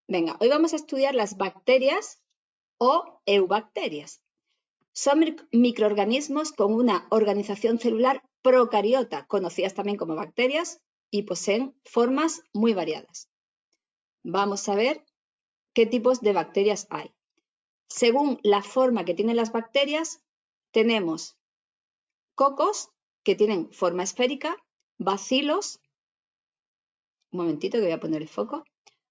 Venga, hoy vamos a estudiar las bacterias o eubacterias. Son microorganismos con una organización celular procariota, conocidas también como bacterias, y poseen formas muy variadas. Vamos a ver qué tipos de bacterias hay. Según la forma que tienen las bacterias, tenemos cocos, que tienen forma esférica, bacilos, un momentito que voy a poner el foco.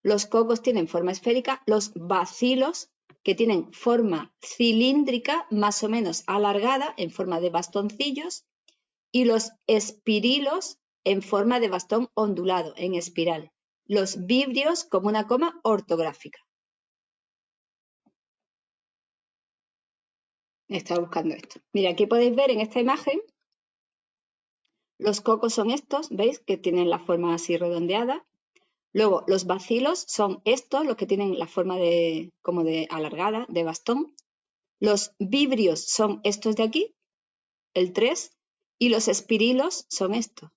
Los cocos tienen forma esférica, los bacilos, que tienen forma cilíndrica, más o menos alargada, en forma de bastoncillos, y los espirilos en forma de bastón ondulado, en espiral. Los vibrios como una coma ortográfica. Estaba buscando esto. Mira, aquí podéis ver en esta imagen, los cocos son estos, ¿veis? Que tienen la forma así redondeada. Luego, los bacilos son estos, los que tienen la forma como de alargada, de bastón. Los vibrios son estos de aquí, el 3, y los espirilos son estos.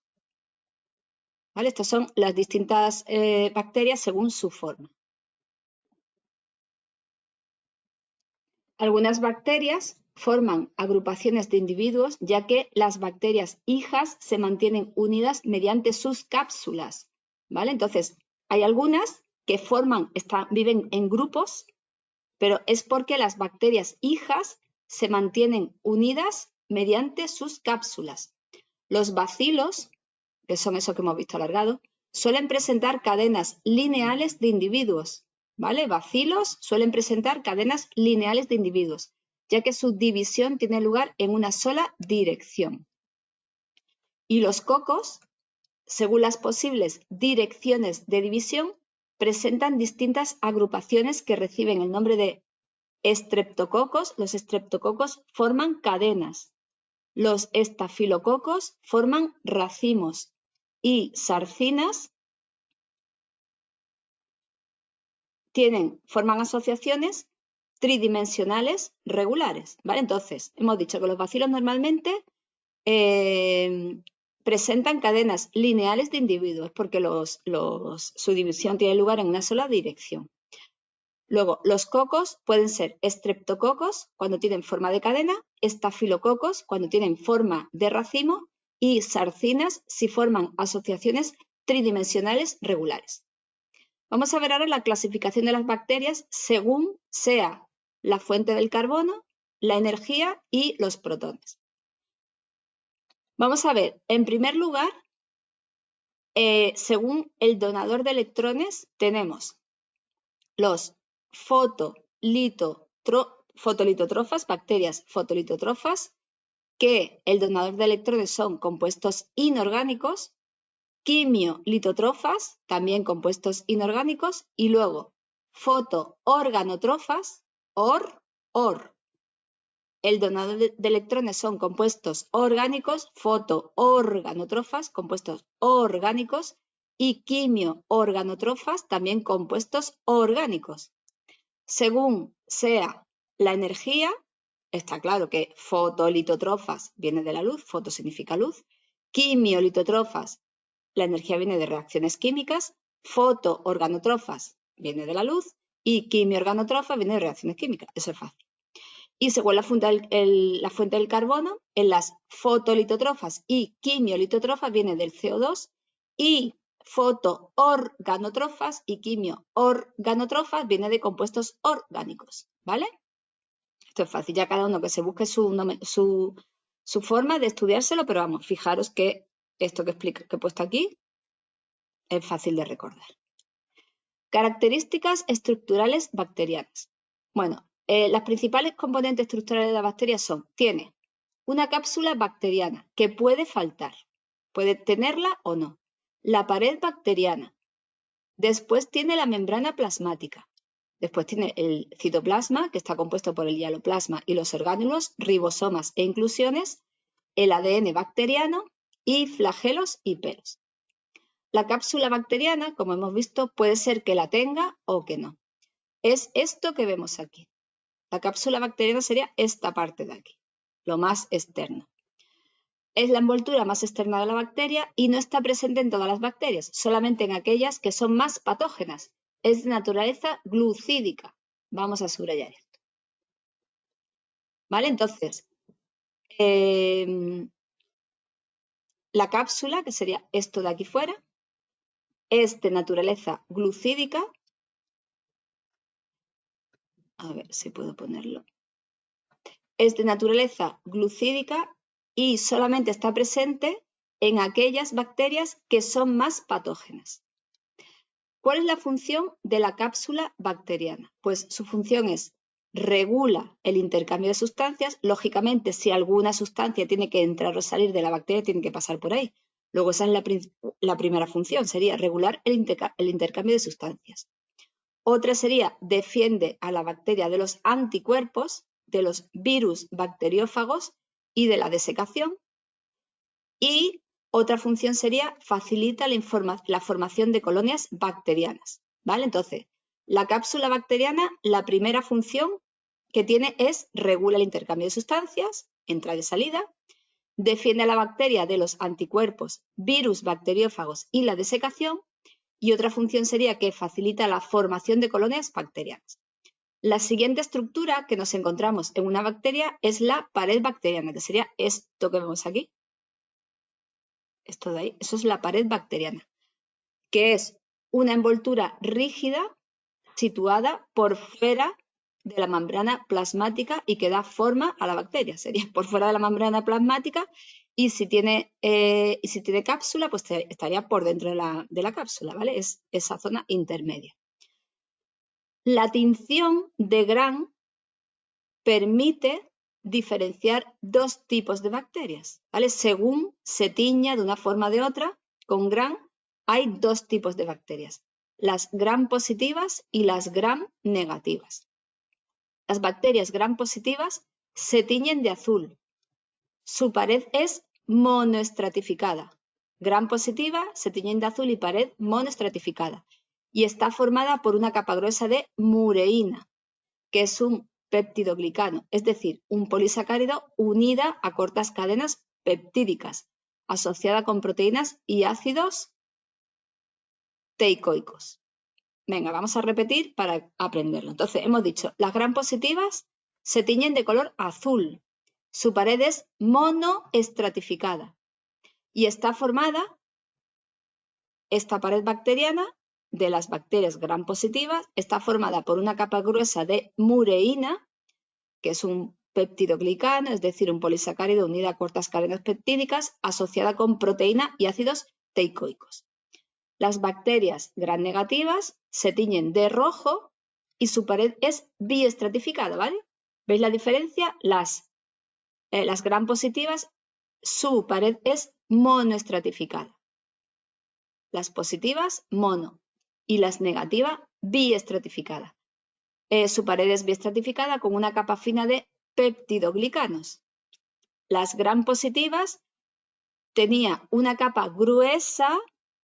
¿Vale? Estas son las distintas bacterias según su forma. Algunas bacterias forman agrupaciones de individuos, ya que las bacterias hijas se mantienen unidas mediante sus cápsulas. ¿Vale? Entonces, hay algunas que viven en grupos, pero es porque las bacterias hijas se mantienen unidas mediante sus cápsulas. Los bacilos, que son esos que hemos visto alargados, suelen presentar cadenas lineales de individuos, ¿vale? Bacilos suelen presentar cadenas lineales de individuos, ya que su división tiene lugar en una sola dirección. Y los cocos, según las posibles direcciones de división, presentan distintas agrupaciones que reciben el nombre de estreptococos. Los estreptococos forman cadenas. Los estafilococos forman racimos y sarcinas forman asociaciones tridimensionales regulares, ¿vale? Entonces, hemos dicho que los bacilos normalmente presentan cadenas lineales de individuos porque su división tiene lugar en una sola dirección. Luego, los cocos pueden ser estreptococos cuando tienen forma de cadena, estafilococos cuando tienen forma de racimo y sarcinas si forman asociaciones tridimensionales regulares. Vamos a ver ahora la clasificación de las bacterias según sea la fuente del carbono, la energía y los protones. Vamos a ver, en primer lugar, según el donador de electrones, tenemos los fotolitótrofas, bacterias fotolitótrofas, que el donador de electrones son compuestos inorgánicos, quimiolitótrofas, también compuestos inorgánicos, y luego fotoorganótrofas, OR. El donador de electrones son compuestos orgánicos, fotoorganótrofas, compuestos orgánicos, y quimioorganótrofas, también compuestos orgánicos. Según sea la energía, está claro que fotolitótrofas viene de la luz, foto significa luz, quimiolitótrofas, la energía viene de reacciones químicas, fotoorganótrofas viene de la luz y quimiorganótrofas viene de reacciones químicas, eso es fácil. Y según la fuente del carbono, en las fotolitótrofas y quimiolitótrofas viene del CO2 y fotoorganótrofas y quimioorganótrofas viene de compuestos orgánicos, ¿vale? Esto es fácil, ya cada uno que se busque su forma de estudiárselo, pero vamos, fijaros que esto que he puesto aquí es fácil de recordar. Características estructurales bacterianas. Bueno, las principales componentes estructurales de la bacteria tiene una cápsula bacteriana que puede faltar, puede tenerla o no. La pared bacteriana. Después tiene la membrana plasmática. Después tiene el citoplasma, que está compuesto por el hialoplasma y los orgánulos, ribosomas e inclusiones, el ADN bacteriano y flagelos y pelos. La cápsula bacteriana, como hemos visto, puede ser que la tenga o que no. Es esto que vemos aquí. La cápsula bacteriana sería esta parte de aquí, lo más externo. Es la envoltura más externa de la bacteria y no está presente en todas las bacterias, solamente en aquellas que son más patógenas, es de naturaleza glucídica. Vamos a subrayar esto. ¿Vale? Entonces, la cápsula, que sería esto de aquí fuera, es de naturaleza glucídica. A ver si puedo ponerlo. Es de naturaleza glucídica y solamente está presente en aquellas bacterias que son más patógenas. ¿Cuál es la función de la cápsula bacteriana? Pues su función es regula el intercambio de sustancias. Lógicamente, si alguna sustancia tiene que entrar o salir de la bacteria, tiene que pasar por ahí. Luego esa es la primera función, sería regular el intercambio de sustancias. Otra sería defiende a la bacteria de los anticuerpos, de los virus bacteriófagos y de la desecación. Y otra función sería facilita la formación de colonias bacterianas, ¿vale? Entonces, la cápsula bacteriana, la primera función que tiene es regula el intercambio de sustancias, entrada y salida, defiende a la bacteria de los anticuerpos, virus bacteriófagos y la desecación, y otra función sería que facilita la formación de colonias bacterianas. La siguiente estructura que nos encontramos en una bacteria es la pared bacteriana, que sería esto que vemos aquí. Esto de ahí, eso es la pared bacteriana, que es una envoltura rígida situada por fuera de la membrana plasmática y que da forma a la bacteria. Sería por fuera de la membrana plasmática y si tiene cápsula, pues estaría por dentro de la cápsula, ¿vale? Es esa zona intermedia. La tinción de Gram permite diferenciar dos tipos de bacterias, ¿vale? Según se tiña de una forma o de otra, con Gram hay dos tipos de bacterias, las Gram positivas y las Gram negativas. Las bacterias Gram positivas se tiñen de azul. Su pared es monoestratificada. Gram positiva se tiñen de azul y pared monoestratificada. Y está formada por una capa gruesa de mureína, que es un peptidoglicano, es decir, un polisacárido unida a cortas cadenas peptídicas, asociada con proteínas y ácidos teicoicos. Venga, vamos a repetir para aprenderlo. Entonces, hemos dicho, las Gram positivas se tiñen de color azul. Su pared es monoestratificada y está formada, esta pared bacteriana, de las bacterias Gram positivas, está formada por una capa gruesa de mureína, que es un peptidoglicano, es decir, un polisacárido unido a cortas cadenas peptídicas, asociada con proteína y ácidos teicoicos. Las bacterias Gram negativas se tiñen de rojo y su pared es biestratificada, ¿vale? ¿Veis la diferencia? Las Gram positivas, su pared es monoestratificada. Las positivas, mono. Y las negativas, biestratificada. Su pared es biestratificada con una capa fina de peptidoglicanos. Las Gram positivas tenía una capa gruesa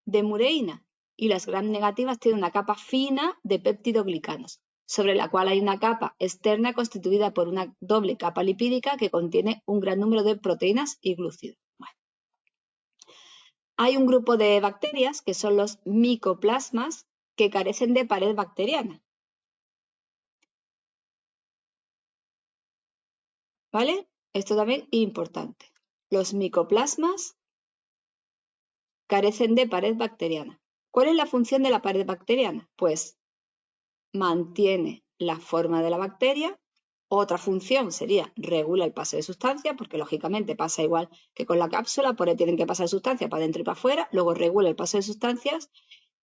de mureína y las Gram negativas tienen una capa fina de peptidoglicanos, sobre la cual hay una capa externa constituida por una doble capa lipídica que contiene un gran número de proteínas y glúcidos. Bueno. Hay un grupo de bacterias que son los micoplasmas que carecen de pared bacteriana. ¿Vale? Esto también es importante. Los micoplasmas carecen de pared bacteriana. ¿Cuál es la función de la pared bacteriana? Pues mantiene la forma de la bacteria. Otra función sería regula el paso de sustancias, porque lógicamente pasa igual que con la cápsula, por ahí tienen que pasar sustancias para adentro y para afuera, luego regula el paso de sustancias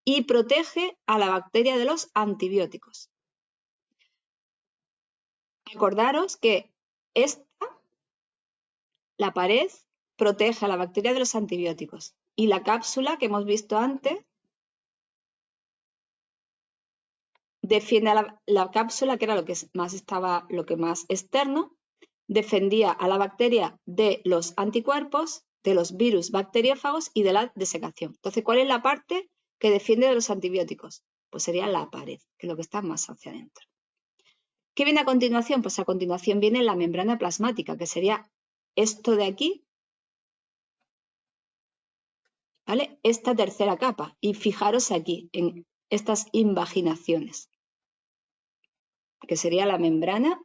y protege a la bacteria de los antibióticos. Acordaros que la pared protege a la bacteria de los antibióticos y la cápsula que hemos visto antes defiende a la cápsula, que era lo que más externo, defendía a la bacteria de los anticuerpos, de los virus bacteriófagos y de la desecación. Entonces, ¿cuál es la parte que defiende de los antibióticos? Pues sería la pared, que es lo que está más hacia adentro. ¿Qué viene a continuación? Pues a continuación viene la membrana plasmática, que sería esto de aquí, ¿vale? Esta tercera capa. Y fijaros aquí, en estas invaginaciones, que sería la membrana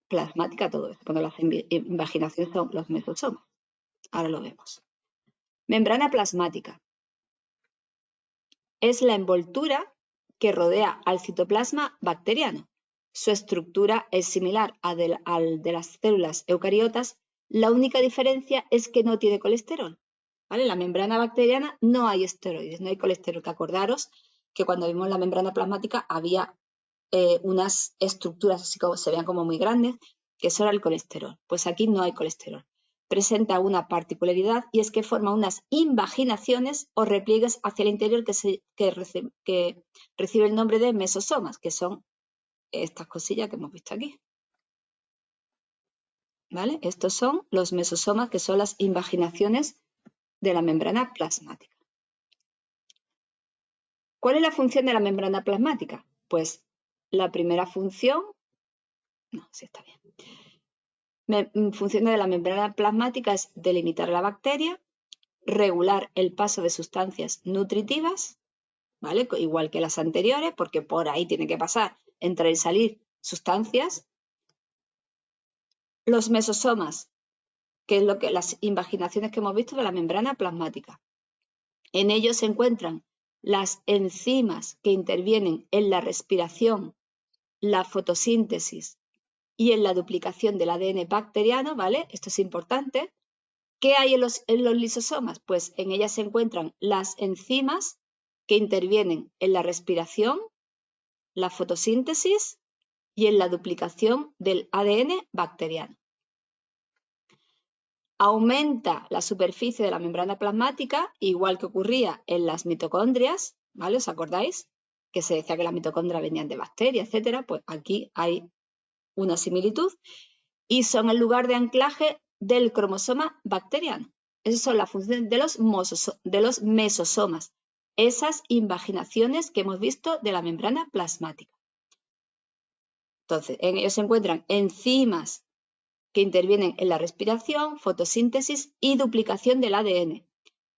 plasmática, todo eso, cuando las invaginaciones son los mesosomas. Ahora lo vemos. Membrana plasmática. Es la envoltura que rodea al citoplasma bacteriano. Su estructura es similar al de las células eucariotas. La única diferencia es que no tiene colesterol. ¿Vale? En la membrana bacteriana no hay esteroides, no hay colesterol. Que acordaros que cuando vimos la membrana plasmática había unas estructuras así como se veían como muy grandes, que eso era el colesterol. Pues aquí no hay colesterol. Presenta una particularidad y es que forma unas invaginaciones o repliegues hacia el interior que recibe el nombre de mesosomas, que son estas cosillas que hemos visto aquí. ¿Vale? Estos son los mesosomas, que son las invaginaciones de la membrana plasmática. ¿Cuál es la función de la membrana plasmática? Pues la primera función, no, sí está bien. Función de la membrana plasmática es delimitar la bacteria, regular el paso de sustancias nutritivas, ¿vale? Igual que las anteriores, porque por ahí tiene que pasar, entrar y salir sustancias. Los mesosomas, que es lo que las invaginaciones que hemos visto de la membrana plasmática. En ellos se encuentran las enzimas que intervienen en la respiración, la fotosíntesis y en la duplicación del ADN bacteriano, ¿vale? Esto es importante. ¿Qué hay en los lisosomas? Pues en ellas se encuentran las enzimas que intervienen en la respiración, la fotosíntesis y en la duplicación del ADN bacteriano. Aumenta la superficie de la membrana plasmática, igual que ocurría en las mitocondrias, ¿vale? ¿Os acordáis? Que se decía que las mitocondrias venían de bacterias, etcétera. Pues aquí hay una similitud y son el lugar de anclaje del cromosoma bacteriano. Esas son las funciones de los mesosomas, esas invaginaciones que hemos visto de la membrana plasmática. Entonces, en ellos se encuentran enzimas que intervienen en la respiración, fotosíntesis y duplicación del ADN.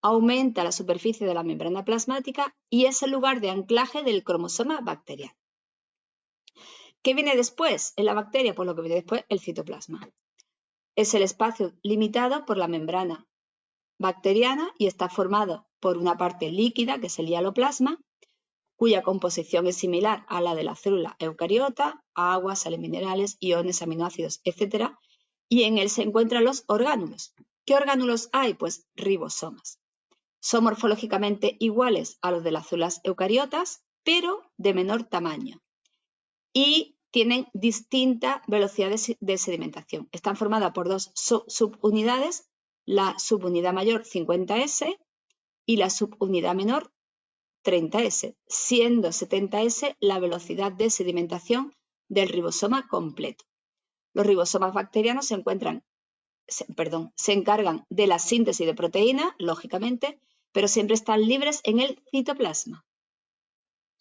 Aumenta la superficie de la membrana plasmática y es el lugar de anclaje del cromosoma bacteriano. ¿Qué viene después en la bacteria? Pues lo que viene después, el citoplasma. Es el espacio limitado por la membrana bacteriana y está formado por una parte líquida, que es el hialoplasma, cuya composición es similar a la de la célula eucariota, agua, sales minerales, iones, aminoácidos, etc. Y en él se encuentran los orgánulos. ¿Qué orgánulos hay? Pues ribosomas. Son morfológicamente iguales a los de las células eucariotas, pero de menor tamaño. Y tienen distinta velocidad de sedimentación. Están formadas por dos subunidades, la subunidad mayor 50S y la subunidad menor 30S, siendo 70S la velocidad de sedimentación del ribosoma completo. Los ribosomas bacterianos se encargan de la síntesis de proteínas, lógicamente, pero siempre están libres en el citoplasma.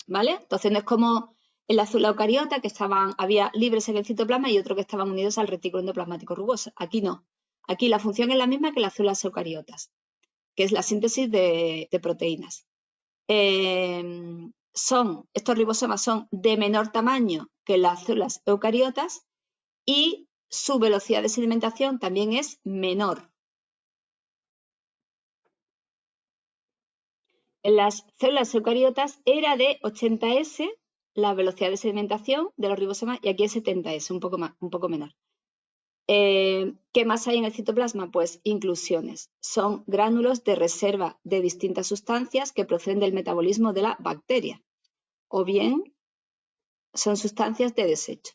¿Vale? Entonces no es como en la célula eucariota, que había libres en el citoplasma y otros que estaban unidos al retículo endoplasmático rugoso. Aquí no. Aquí la función es la misma que las células eucariotas, que es la síntesis de proteínas. Estos ribosomas son de menor tamaño que las células eucariotas y su velocidad de sedimentación también es menor. En las células eucariotas era de 80S la velocidad de sedimentación de los ribosomas y aquí es 70S, un poco menor. ¿Qué más hay en el citoplasma? Pues inclusiones. Son gránulos de reserva de distintas sustancias que proceden del metabolismo de la bacteria o bien son sustancias de desecho.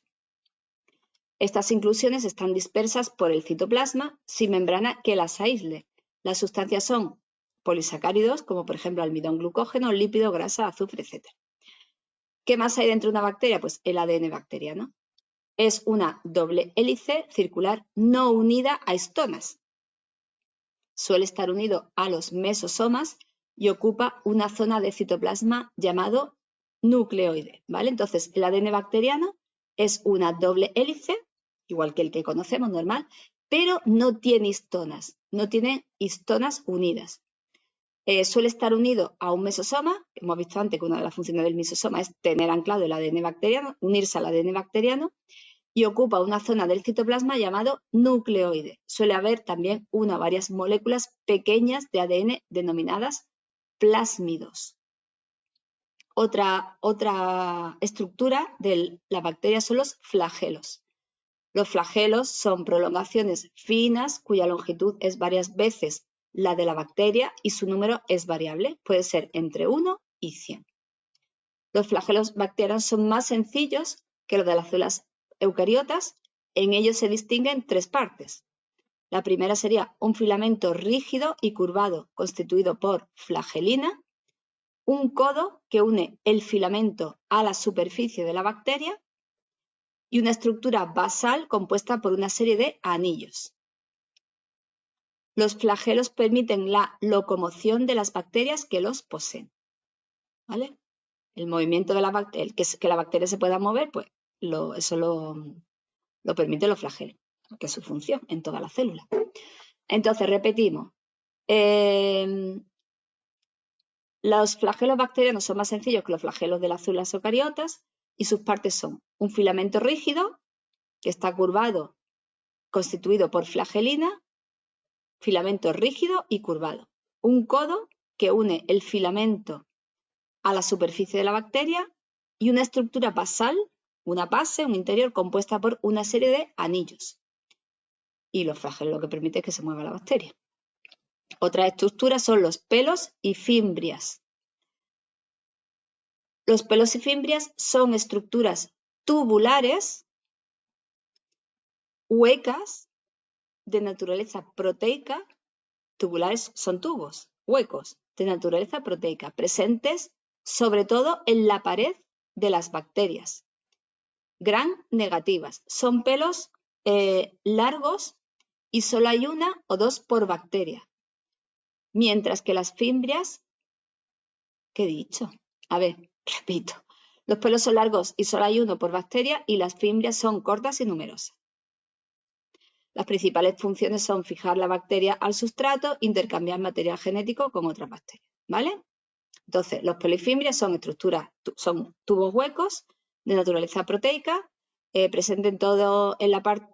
Estas inclusiones están dispersas por el citoplasma sin membrana que las aísle. Las sustancias son polisacáridos, como por ejemplo almidón, glucógeno, lípido, grasa, azufre, etc. ¿Qué más hay dentro de una bacteria? Pues el ADN bacteriano. Es una doble hélice circular no unida a estomas. Suele estar unido a los mesosomas y ocupa una zona de citoplasma llamado nucleoide, ¿vale? Entonces, el ADN bacteriano es una doble hélice, igual que el que conocemos normal, pero no tiene histonas, no tiene histonas unidas. suele estar unido a un mesosoma. Hemos visto antes que una de las funciones del mesosoma es tener anclado el ADN bacteriano, unirse al ADN bacteriano, y ocupa una zona del citoplasma llamado nucleoide. Suele haber también una o varias moléculas pequeñas de ADN denominadas plásmidos. Otra estructura de la bacteria son los flagelos. Los flagelos son prolongaciones finas cuya longitud es varias veces la de la bacteria y su número es variable, puede ser entre 1 y 100. Los flagelos bacterianos son más sencillos que los de las células eucariotas. En ellos se distinguen 3 partes. La primera sería un filamento rígido y curvado constituido por flagelina, un codo que une el filamento a la superficie de la bacteria y una estructura basal compuesta por una serie de anillos. Los flagelos permiten la locomoción de las bacterias que los poseen. ¿Vale? El movimiento de la bacteria, que la bacteria se pueda mover, pues eso lo permiten los flagelos, que es su función en toda la célula. Entonces, repetimos. Los flagelos bacterianos son más sencillos que los flagelos de las células eucariotas y sus partes son un filamento rígido que está curvado, constituido por flagelina, filamento rígido y curvado. Un codo que une el filamento a la superficie de la bacteria y una estructura basal, una base, un interior compuesta por una serie de anillos. Y los flagelos lo que permite es que se mueva la bacteria. Otras estructuras son los pelos y fimbrias. Los pelos y fimbrias son estructuras tubulares, huecas, de naturaleza proteica. Tubulares son tubos, huecos, de naturaleza proteica, presentes sobre todo en la pared de las bacterias. Gram negativas. Son pelos largos y solo hay una o dos por bacteria. Mientras que las fimbrias, ¿qué he dicho? A ver, repito. Los pelos son largos y solo hay uno por bacteria y las fimbrias son cortas y numerosas. Las principales funciones son fijar la bacteria al sustrato, intercambiar material genético con otras bacterias, ¿vale? Entonces, los pelos y fimbrias son son tubos huecos de naturaleza proteica, presentes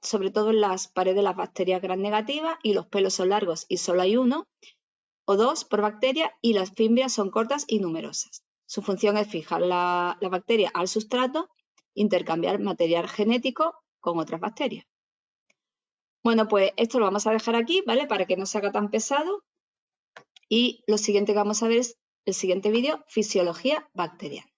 sobre todo en las paredes de las bacterias gram negativas, y los pelos son largos y solo hay uno o dos por bacteria y las fimbrias son cortas y numerosas. Su función es fijar la bacteria al sustrato, intercambiar material genético con otras bacterias. Bueno, pues esto lo vamos a dejar aquí, ¿vale? Para que no se haga tan pesado. Y lo siguiente que vamos a ver es el siguiente vídeo, fisiología bacteriana.